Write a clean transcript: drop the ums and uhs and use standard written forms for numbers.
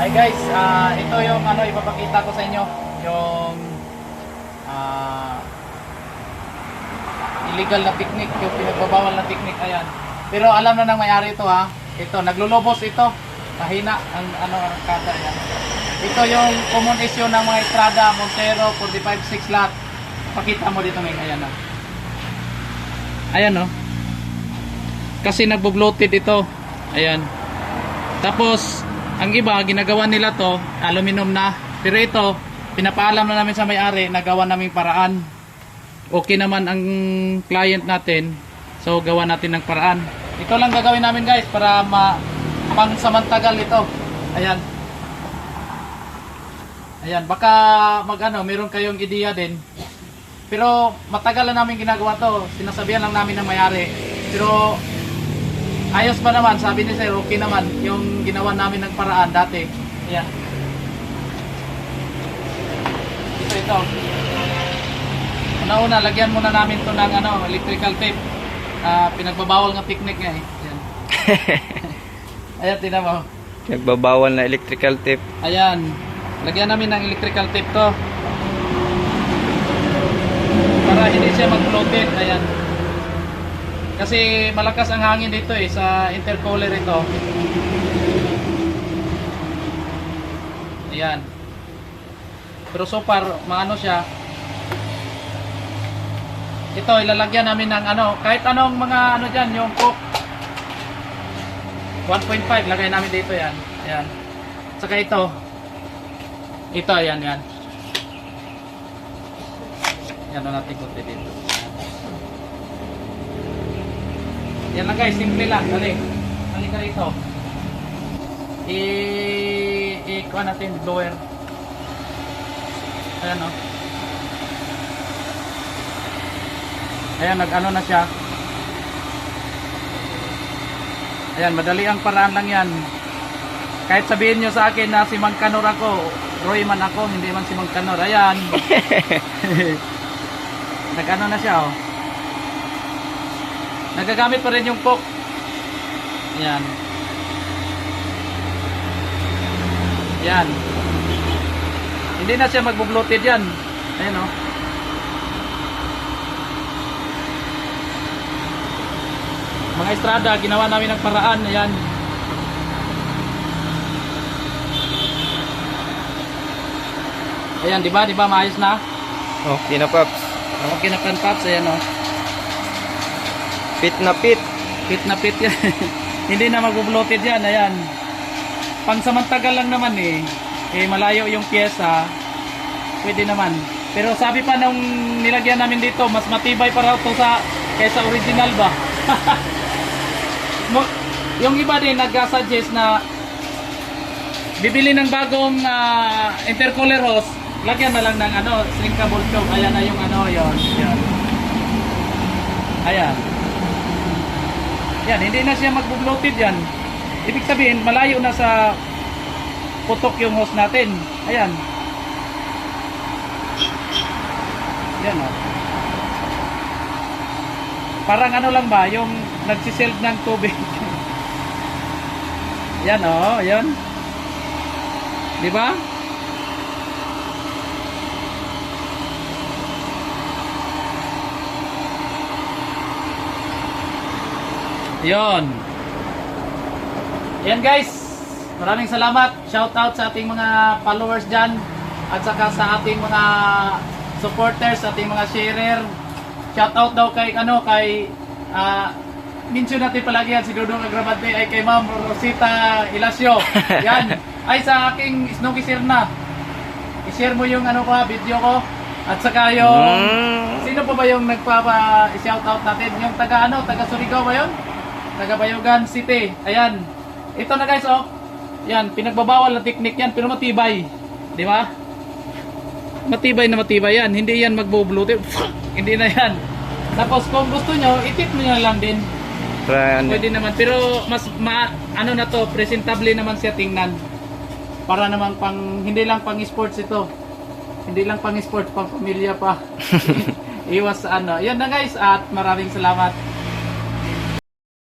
Hi guys, ito yung ano ipapakita ko sa inyo, yung illegal na technique, yung pinagbabawal na technique, ayan. Pero alam na ng may-ari ito ha. Ito, naglulobos ito. Mahina ang ang kata yan. Ito yung common issue ng mga Estrada, Montero, 45-6 lot. Pakita mo dito ngayon, ayan o. Ayan o. Kasi nagbo-bloated ito. Ayan. Tapos, ang iba, ginagawa nila to, aluminum na. Pero ito, pinapaalam na namin sa may-ari, nagawa naming paraan. Okay naman ang client natin, so gawa natin ng paraan. Ito lang gagawin namin guys, para pang-samantagal ito. Ayan. Ayan, baka meron kayong ideya din. Pero matagal na namin ginagawa to, sinasabihan lang namin ng may-ari. Pero ayos ba naman, sabi ni sir, okay naman yung ginawa namin ng paraan dati. Ayan. Ito. Una-una, lagyan muna namin to ng electrical tape. Pinagbabawal ng technique nga eh. Ayan. Ayan, tinan mo. Nagbabawal na electrical tape. Ayan. Lagyan namin ng electrical tape to. Para hindi siya mag-floated. Ayan. Kasi malakas ang hangin dito eh, sa intercooler ito. Ayan. Pero so far, maano siya. Ito, ilalagyan namin ng kahit anong mga dyan, yung Coke 1.5, lagay namin dito yan. Ayan. Saka ito. Ito, ayan, yan. Yan na natin kunti dito. Yan lang guys, simple lang. Dali. Dali ka rito. I-kuha natin, blower. Ayan o. Ayan, nag-ano na siya. Ayan, madali ang paraan lang yan. Kahit sabihin nyo sa akin na si Mang Kanor ako, Roy man ako, hindi man si Mang Kanor. Ayan. Nag-ano na siya oh. Nagagamit pa rin yung Coke. Ayan. Ayan. Hindi na siya magbo-bloated yan. Ayan oh. Mga Estrada, ginawa namin ng paraan. Ayan. Ayan, di ba maayos na? Okay na, Paps. Okay na pan, Paps. Ayan o. Fit na fit. Fit na fit yan. Hindi na mag-bloated yan. Ayan. Pang-samantagal lang naman eh. Malayo yung pyesa. Pwede naman. Pero sabi pa nung nilagyan namin dito, mas matibay pa raw ito kaysa original ba? Yung iba din nag-suggest na bibili ng bagong intercooler hose, lagyan na lang ng shrinkable choke. Ayan na yung yun. Ayan. Yan, hindi na siya mag-bloated yan. Ibig sabihin, malayo na sa putok yung hose natin. Ayan. Yan o. Parang lang ba, yung nagsisilb ng tubig. Yan o, yan. Di ba? Yon. Yan guys. Maraming salamat. Shout out sa ating mga followers dyan. At saka sa ating mga supporters, sa ating mga sharer. Shout out daw kay mention natin palagi yan si Dudong Agrabante ay kay Ma'am Rosita Ilasio. Yan. Ay sa aking Snooki Sirna. I-share mo yung video ko. At saka yung sino pa ba yung nagpapa-shout out natin? Yung taga Surigao ba yun? Taga Bayugan City. Ayan. Ito na guys oh. Yan, pinagbabawal na technique yan pero matibay. Di ba? Matibay na matibay yan. Hindi yan magbo-bloated. Hindi na yan. Tapos kung gusto nyo, itip nyo na lang din. Pwede naman. Pero mas na to, presentable naman siya tingnan. Para naman hindi lang pang sports ito. Hindi lang pang sports, pang pamilya pa. Iwas sa Yan na guys at maraming salamat.